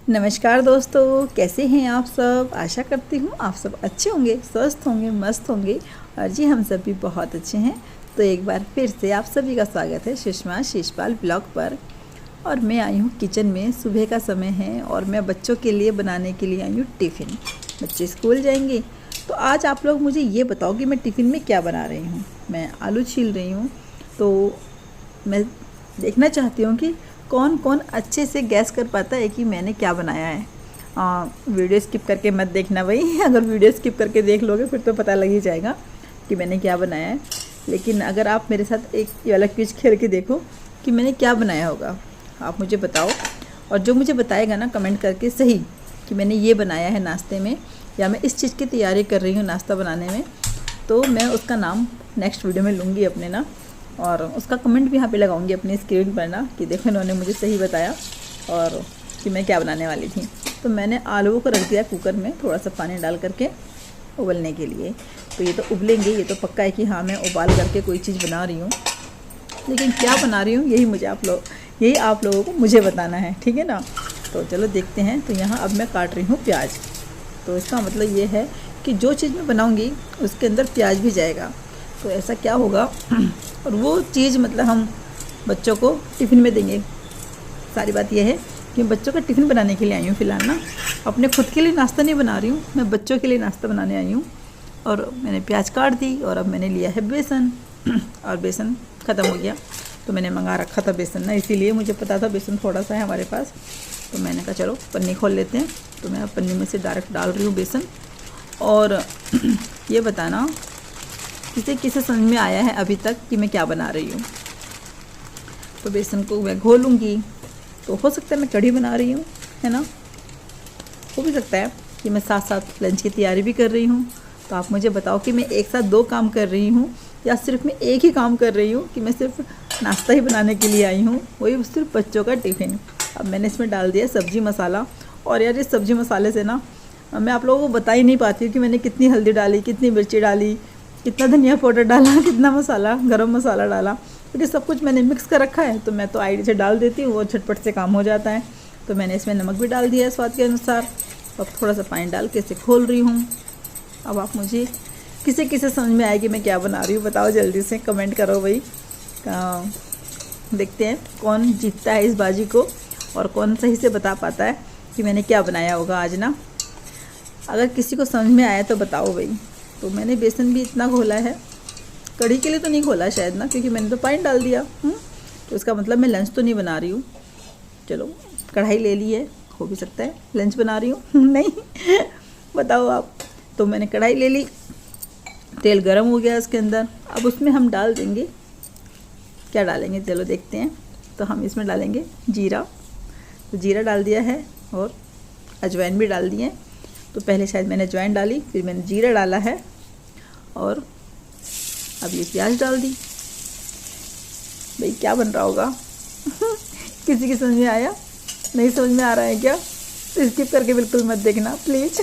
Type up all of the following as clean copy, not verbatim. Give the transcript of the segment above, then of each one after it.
नमस्कार दोस्तों, कैसे हैं आप सब। आशा करती हूँ आप सब अच्छे होंगे, स्वस्थ होंगे, मस्त होंगे। और जी हम सब भी बहुत अच्छे हैं। तो एक बार फिर से आप सभी का स्वागत है सुषमा शिषपाल ब्लॉग पर। और मैं आई हूँ किचन में। सुबह का समय है और मैं बच्चों के लिए बनाने के लिए आई हूँ टिफ़िन। बच्चे स्कूल जाएंगे तो आज आप लोग मुझे ये बताओ कि मैं टिफ़िन में क्या बना रही हूँ। मैं आलू छील रही हूँ। तो मैं देखना चाहती हूँ कि कौन कौन अच्छे से गैस कर पाता है कि मैंने क्या बनाया है। वीडियो स्किप करके मत देखना भाई। अगर वीडियो स्किप करके देख लोगे फिर तो पता लग ही जाएगा कि मैंने क्या बनाया है। लेकिन अगर आप मेरे साथ एक ये वाला क्विज खेल के देखो कि मैंने क्या बनाया होगा, आप मुझे बताओ। और जो मुझे बताएगा ना कमेंट करके सही कि मैंने ये बनाया है नाश्ते में, या मैं इस चीज़ की तैयारी कर रही हूँ नाश्ता बनाने में, तो मैं उसका नाम नेक्स्ट वीडियो में लूँगी अपने ना। और उसका कमेंट भी यहाँ पे लगाऊंगी अपनी स्क्रीन पर ना कि देखो इन्होंने मुझे सही बताया और कि मैं क्या बनाने वाली थी। तो मैंने आलूओं को रख दिया कुकर में थोड़ा सा पानी डाल करके उबलने के लिए। तो ये तो उबलेंगे, ये तो पक्का है कि हाँ मैं उबाल करके कोई चीज़ बना रही हूँ। लेकिन क्या बना रही हूँ यही आप लोगों को मुझे बताना है, ठीक है ना। तो चलो देखते हैं। तो यहाँ अब मैं काट रही हूँ प्याज। तो इसका मतलब ये है कि जो चीज़ मैं बनाऊँगी उसके अंदर प्याज भी जाएगा। तो ऐसा क्या होगा और वो चीज़ मतलब हम बच्चों को टिफ़िन में देंगे। सारी बात यह है कि मैं बच्चों का टिफ़िन बनाने के लिए आई हूँ फ़िलहाल ना। अपने खुद के लिए नाश्ता नहीं बना रही हूँ, मैं बच्चों के लिए नाश्ता बनाने आई हूँ। और मैंने प्याज काट दी और अब मैंने लिया है बेसन। और बेसन ख़त्म हो गया तो मैंने मंगा रखा था बेसन ना, इसीलिए मुझे पता था बेसन थोड़ा सा है हमारे पास। तो मैंने कहा चलो पन्नी खोल लेते हैं। तो मैं पन्नी में से डायरेक्ट डाल रही हूँ बेसन। और ये बताना किसे समझ में आया है अभी तक कि मैं क्या बना रही हूँ। तो बेसन को मैं घोलूँगी। तो हो सकता है मैं कढ़ी बना रही हूँ, है ना। हो भी सकता है कि मैं साथ साथ लंच की तैयारी भी कर रही हूँ। तो आप मुझे बताओ कि मैं एक साथ दो काम कर रही हूँ या सिर्फ मैं एक ही काम कर रही हूँ, कि मैं सिर्फ नाश्ता ही बनाने के लिए आई हूँ, वही सिर्फ बच्चों का टिफ़िन। अब मैंने इसमें डाल दिया सब्ज़ी मसाला। और यार इस सब्ज़ी मसाले से ना मैं आप लोगों को बता ही नहीं पाती हूँ कि मैंने कितनी हल्दी डाली, कितनी मिर्ची डाली, कितना धनिया पाउडर डाला, कितना मसाला, गरम मसाला डाला। क्योंकि सब कुछ मैंने मिक्स कर रखा है तो मैं तो आईडी से डाल देती हूँ, वो झटपट से काम हो जाता है। तो मैंने इसमें नमक भी डाल दिया है स्वाद के अनुसार। अब थोड़ा सा पानी डाल के इसे खोल रही हूँ। अब आप मुझे किसे समझ में आएगी मैं क्या बना रही हूँ, बताओ जल्दी से कमेंट करो भाई। देखते हैं कौन जीतता है इस बाजी को और कौन सही से बता पाता है कि मैंने क्या बनाया होगा आज ना। अगर किसी को समझ में आया तो बताओ भाई। तो मैंने बेसन भी इतना घोला है, कढ़ी के लिए तो नहीं घोला शायद ना, क्योंकि मैंने तो पानी डाल दिया। तो इसका मतलब मैं लंच तो नहीं बना रही हूँ। चलो कढ़ाई ले ली है, हो भी सकता है लंच बना रही हूँ। नहीं बताओ आप। तो मैंने कढ़ाई ले ली, तेल गरम हो गया इसके अंदर। अब उसमें हम डाल देंगे, क्या डालेंगे चलो देखते हैं। तो हम इसमें डालेंगे जीरा। तो जीरा डाल दिया है और अजवाइन भी डाल दिए। तो पहले शायद मैंने अजवाइन डाली, फिर मैंने जीरा डाला है और अब ये प्याज डाल दी। भाई क्या बन रहा होगा। किसी की समझ में आया? नहीं समझ में आ रहा है क्या? तो स्किप करके बिल्कुल मत देखना प्लीज़।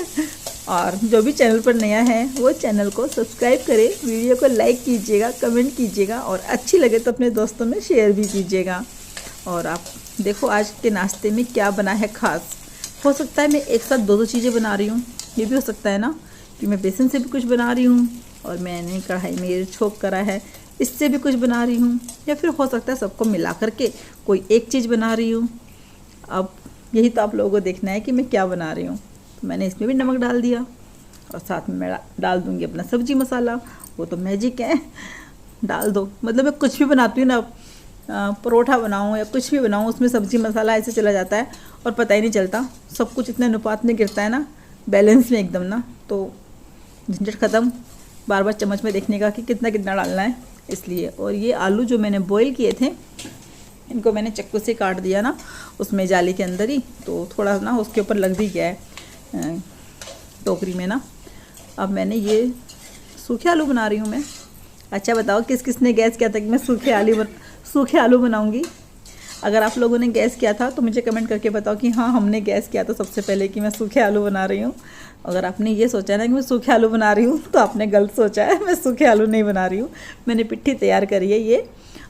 और जो भी चैनल पर नया है वो चैनल को सब्सक्राइब करें, वीडियो को लाइक कीजिएगा, कमेंट कीजिएगा और अच्छी लगे तो अपने दोस्तों में शेयर भी कीजिएगा। और आप देखो आज के नाश्ते में क्या बना है ख़ास। हो सकता है मैं एक साथ दो चीज़ें बना रही हूँ, ये भी हो सकता है ना कि मैं बेसन से भी कुछ बना रही हूँ और मैंने कढ़ाई में ये छोंक करा है इससे भी कुछ बना रही हूँ, या फिर हो सकता है सबको मिला करके कोई एक चीज़ बना रही हूँ। अब यही तो आप लोगों को देखना है कि मैं क्या बना रही हूँ। तो मैंने इसमें भी नमक डाल दिया और साथ में मैं डाल दूँगी अपना सब्जी मसाला। वो तो मैजिक है, डाल दो। मतलब मैं कुछ भी बनाती हूँ ना, परोठा बनाऊँ या कुछ भी बनाऊँ, उसमें सब्जी मसाला ऐसे चला जाता है और पता ही नहीं चलता। सब कुछ इतने अनुपात में गिरता है ना, बैलेंस में एकदम ना। तो झंझट ख़त्म बार बार चम्मच में देखने का कि कितना कितना डालना है, इसलिए। और ये आलू जो मैंने बॉईल किए थे इनको मैंने चक्कू से काट दिया ना उसमें जाली के अंदर ही, तो थोड़ा ना उसके ऊपर लग भी गया है टोकरी में ना। अब मैंने ये सूखे आलू बना रही हूँ मैं। अच्छा बताओ किसने गैस किया था कि मैं सूखे आलू बनाऊँगी। अगर आप लोगों ने गैस किया था तो मुझे कमेंट करके बताओ कि हाँ हमने गैस किया था सबसे पहले कि मैं सूखे आलू बना रही हूँ। अगर आपने ये सोचा ना कि मैं सूखे आलू बना रही हूँ तो आपने गलत सोचा है, मैं सूखे आलू नहीं बना रही हूँ। मैंने पिट्ठी तैयार करी है ये,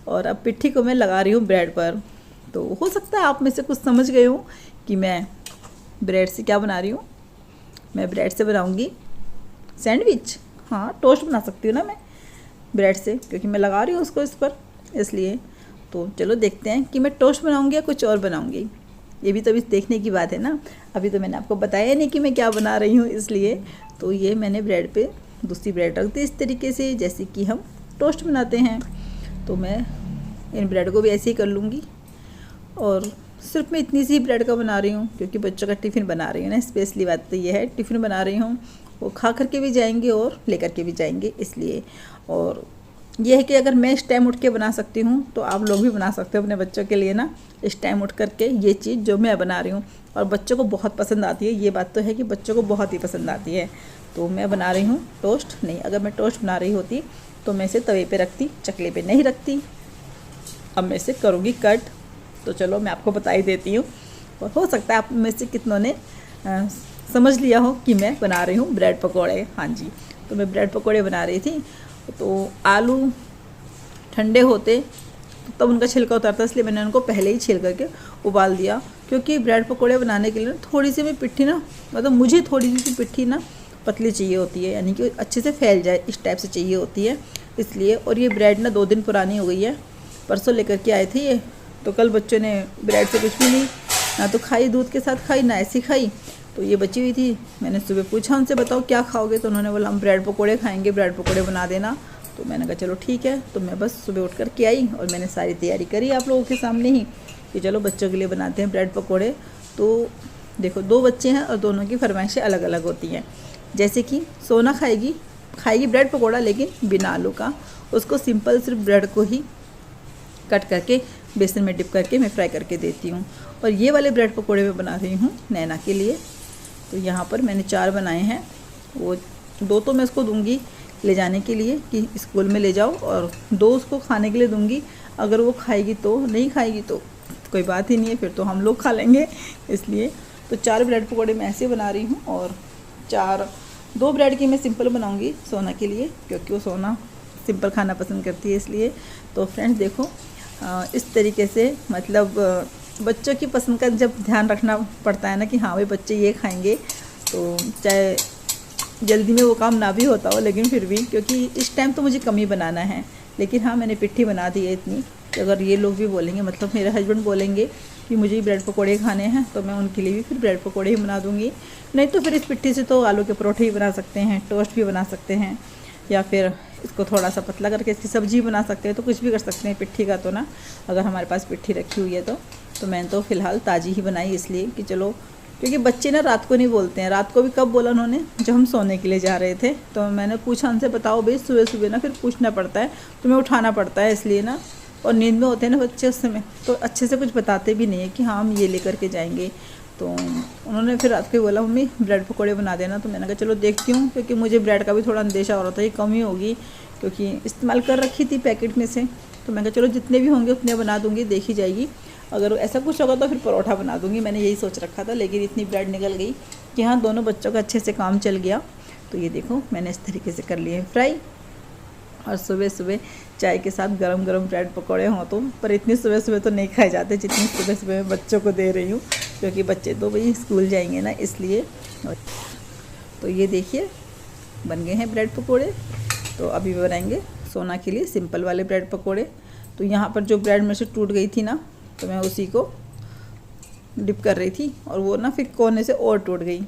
और अब पिट्ठी को मैं लगा रही हूँ ब्रेड पर। तो हो सकता है आप में से कुछ समझ गए हो कि मैं ब्रेड से क्या बना रही हूँ, मैं ब्रेड से बनाऊँगी सैंडविच। हाँ, टोस्ट बना सकती हूँ ना मैं ब्रेड से, क्योंकि मैं लगा रही हूँ उसको इस पर, इसलिए। तो चलो देखते हैं कि मैं टोस्ट बनाऊँगी या कुछ और बनाऊँगी, ये भी तो अभी देखने की बात है ना। अभी तो मैंने आपको बताया नहीं कि मैं क्या बना रही हूँ, इसलिए। तो ये मैंने ब्रेड पे दूसरी ब्रेड रख दी इस तरीके से, जैसे कि हम टोस्ट बनाते हैं। तो मैं इन ब्रेड को भी ऐसे ही कर लूँगी। और सिर्फ मैं इतनी सी ब्रेड का बना रही हूँ, क्योंकि बच्चों का टिफ़िन बना रही हूँ ना, स्पेशली बात तो ये है, टिफ़िन बना रही हूँ, वो खा करके भी जाएंगे और लेकर के भी जाएंगे, इसलिए। और ये है कि अगर मैं इस टाइम उठ के बना सकती हूँ तो आप लोग भी बना सकते हो अपने बच्चों के लिए ना, इस टाइम उठ करके ये चीज़ जो मैं बना रही हूँ। और बच्चों को बहुत पसंद आती है, ये बात तो है कि बच्चों को बहुत ही पसंद आती है। तो मैं बना रही हूँ टोस्ट। नहीं, अगर मैं टोस्ट बना रही होती तो मैं इसे तवे पे रखती, चकले पे नहीं रखती। अब मैं इसे करूँगी कट। तो चलो मैं आपको बता ही देती हूँ, और हो सकता है आप में से कितनों ने समझ लिया हो कि मैं बना रही हूँ ब्रेड पकौड़े। हाँ जी, तो मैं ब्रेड पकौड़े बना रही थी। तो आलू ठंडे होते तो तब उनका छिलका उतारता, इसलिए मैंने उनको पहले ही छील करके उबाल दिया। क्योंकि ब्रेड पकौड़े बनाने के लिए थोड़ी सी भी पिट्ठी ना, मतलब मुझे थोड़ी सी पिट्ठी ना पतली चाहिए होती है, यानी कि अच्छे से फैल जाए, इस टाइप से चाहिए होती है, इसलिए। और ये ब्रेड ना 2 दिन पुरानी हो गई है, परसों लेकर के आए थे ये। तो कल बच्चों ने ब्रेड से कुछ भी नहीं, ना तो खाई दूध के साथ खाई, ना ऐसी खाई, तो ये बची हुई थी। मैंने सुबह पूछा उनसे, बताओ क्या खाओगे, तो उन्होंने बोला हम ब्रेड पकौड़े खाएंगे, ब्रेड पकौड़े बना देना। तो मैंने कहा चलो ठीक है। तो मैं बस सुबह उठ कर के आई और मैंने सारी तैयारी करी आप लोगों के सामने ही कि चलो बच्चों के लिए बनाते हैं ब्रेड पकौड़े। तो देखो 2 बच्चे हैं और दोनों की फरमाइशें अलग अलग होती हैं। जैसे कि सोना खाएगी ब्रेड पकौड़ा, लेकिन बिना आलू का। उसको सिंपल सिर्फ ब्रेड को ही कट करके बेसन में डिप करके मैं फ्राई करके देती हूँ। और ये वाले ब्रेड पकौड़े मैं बना रही हूँ नैना के लिए। तो यहाँ पर मैंने 4 बनाए हैं, वो 2 तो मैं उसको दूंगी ले जाने के लिए कि स्कूल में ले जाओ, और 2 उसको खाने के लिए दूंगी। अगर वो खाएगी तो, नहीं खाएगी तो कोई बात ही नहीं है, फिर तो हम लोग खा लेंगे, इसलिए। तो 4 ब्रेड पकौड़े मैं ऐसे बना रही हूँ। और 2 ब्रेड की मैं सिंपल बनाऊँगी सोना के लिए, क्योंकि वो सोना सिंपल खाना पसंद करती है, इसलिए। तो फ्रेंड्स देखो, इस तरीके से मतलब बच्चों की पसंद का जब ध्यान रखना पड़ता है ना कि हाँ भाई बच्चे ये खाएंगे, तो चाहे जल्दी में वो काम ना भी होता हो, लेकिन फिर भी, क्योंकि इस टाइम तो मुझे कम ही बनाना है। लेकिन हाँ, मैंने पिट्ठी बना दी है इतनी कि अगर ये लोग भी बोलेंगे, मतलब मेरे हस्बैंड बोलेंगे कि मुझे ब्रेड पकौड़े खाने हैं, तो मैं उनके लिए भी फिर ब्रेड पकौड़े ही बना दूँगी। नहीं तो फिर इस पिट्ठी से तो आलू के परोठे ही बना सकते हैं, टोस्ट भी बना सकते हैं, या फिर इसको थोड़ा सा पतला करके इसकी सब्जी बना सकते हैं। तो कुछ भी कर सकते हैं पिट्ठी का तो ना, अगर हमारे पास पिट्ठी रखी हुई है तो मैंने तो फ़िलहाल ताज़ी ही बनाई, इसलिए कि चलो, क्योंकि बच्चे ना रात को नहीं बोलते हैं। रात को भी कब बोला उन्होंने, जब हम सोने के लिए जा रहे थे। तो मैंने पूछा उनसे, बताओ भाई, सुबह सुबह ना फिर पूछना पड़ता है, तुम्हें उठाना पड़ता है, इसलिए ना, और नींद में होते हैं ना बच्चे उस समय, तो अच्छे से कुछ बताते भी नहीं है कि हाँ हम ये लेकर के जाएंगे। तो उन्होंने फिर रात को बोला मम्मी ब्रेड पकौड़े बना देना। तो मैंने कहा चलो देखती हूँ, क्योंकि मुझे ब्रेड का भी थोड़ा अंदेशा हो रहा था कि कम ही होगी, क्योंकि इस्तेमाल कर रखी थी पैकेट में से। तो मैंने कहा चलो जितने भी होंगे उतने बना दूँगी, देखी जाएगी, अगर ऐसा कुछ होगा तो फिर परोठा बना दूँगी, मैंने यही सोच रखा था। लेकिन इतनी ब्रेड निकल गई कि हाँ दोनों बच्चों का अच्छे से काम चल गया। तो ये देखो मैंने इस तरीके से कर लिए फ्राई। और सुबह सुबह चाय के साथ गरम गरम ब्रेड पकौड़े हों तो, पर इतनी सुबह सुबह तो नहीं खाए जाते जितनी सुबह सुबह मैं बच्चों को दे रही हूँ, क्योंकि बच्चे तो भाई स्कूल जाएंगे ना, इसलिए। तो ये देखिए बन गए हैं ब्रेड पकौड़े। तो अभी बनाएंगे सोना के लिए सिंपल वाले ब्रेड पकौड़े। तो यहाँ पर जो ब्रेड में से टूट गई थी ना, तो मैं उसी को डिप कर रही थी, और वो ना फिर कोने से और टूट गई।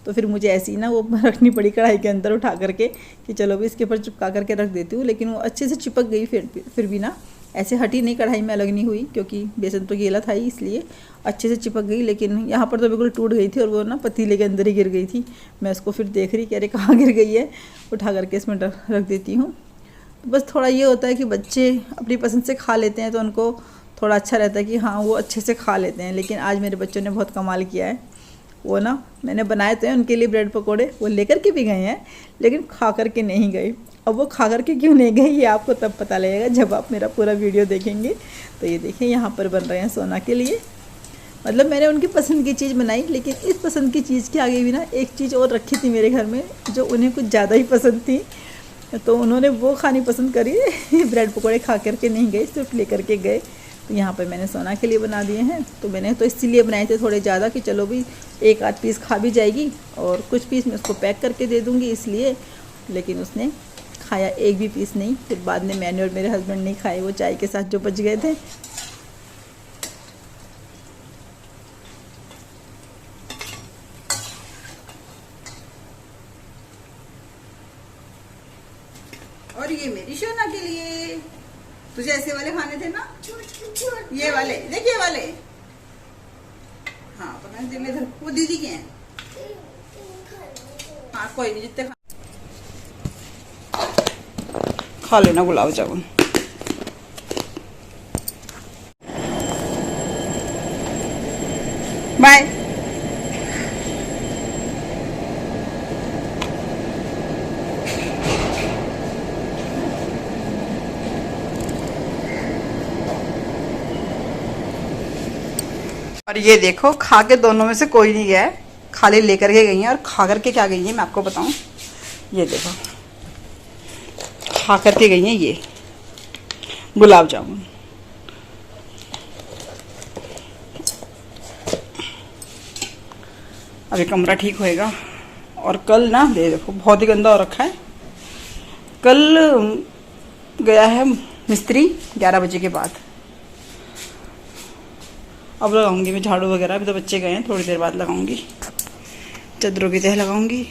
तो फिर मुझे ऐसी ना वो रखनी पड़ी कढ़ाई के अंदर उठा करके कि चलो भी इसके ऊपर चिपका करके रख देती हूँ। लेकिन वो अच्छे से चिपक गई, फिर भी ना ऐसे हटी नहीं, कढ़ाई में अलग नहीं हुई, क्योंकि बेसन तो गीला था ही, इसलिए अच्छे से चिपक गई। लेकिन यहाँ पर तो बिल्कुल टूट गई थी, और वो ना पतीले के अंदर ही गिर गई थी। मैं उसको फिर देख रही कि अरे कहाँ गिर गई है, उठा करके इसमें रख देती हूँ। तो बस थोड़ा ये होता है कि बच्चे अपनी पसंद से खा लेते हैं, तो उनको थोड़ा अच्छा रहता है कि हाँ वो अच्छे से खा लेते हैं। लेकिन आज मेरे बच्चों ने बहुत कमाल किया है, वो ना मैंने बनाए तो हैं उनके लिए ब्रेड पकोड़े, वो लेकर के भी गए हैं, लेकिन खा करके नहीं गए। अब वो खा करके क्यों नहीं गए ये आपको तब पता लगेगा जब आप मेरा पूरा वीडियो देखेंगे। तो ये देखें यहाँ पर बन रहे हैं सोना के लिए, मतलब मैंने उनकी पसंद की चीज़ बनाई, लेकिन इस पसंद की चीज़ के आगे भी ना एक चीज़ और रखी थी मेरे घर में, जो उन्हें कुछ ज़्यादा ही पसंद थी, तो उन्होंने वो खानी पसंद करी। ब्रेड पकोड़े खा करके नहीं गए, सिर्फ लेकर के गए। तो यहाँ पे मैंने सोना के लिए बना दिए हैं। तो मैंने तो इसीलिए बनाए थे थोड़े ज़्यादा कि चलो भी एक आध पीस खा भी जाएगी और कुछ पीस मैं उसको पैक करके दे दूँगी इसलिए। लेकिन उसने खाया एक भी पीस नहीं। फिर बाद में मैंने और मेरे हस्बैंड नहीं खाए, वो चाय के साथ जो बच गए थे। और ये मेरी सोना के लिए, तुझे ऐसे वाले खाने थे ना, ये वाले देखिए वाले। हाँ तो मैंने दिल इधर, वो दीदी के हैं। हाँ कोई नहीं, जितने खा लेना गुलाब जामुन। बाय। और ये देखो खा के दोनों में से कोई नहीं गया है, खाली लेकर के गई हैं। और खा करके क्या गई हैं मैं आपको बताऊं, ये देखो खा करके गई हैं ये गुलाब जामुन। अभी कमरा ठीक होएगा। और कल ना दे देखो बहुत ही गंदा हो रखा है। कल गया है मिस्त्री 11 बजे के बाद। अब लगाऊंगी मैं झाड़ू वगैरह, अभी तो बच्चे गए हैं, थोड़ी देर बाद लगाऊंगी, चादरों की तह लगाऊंगी।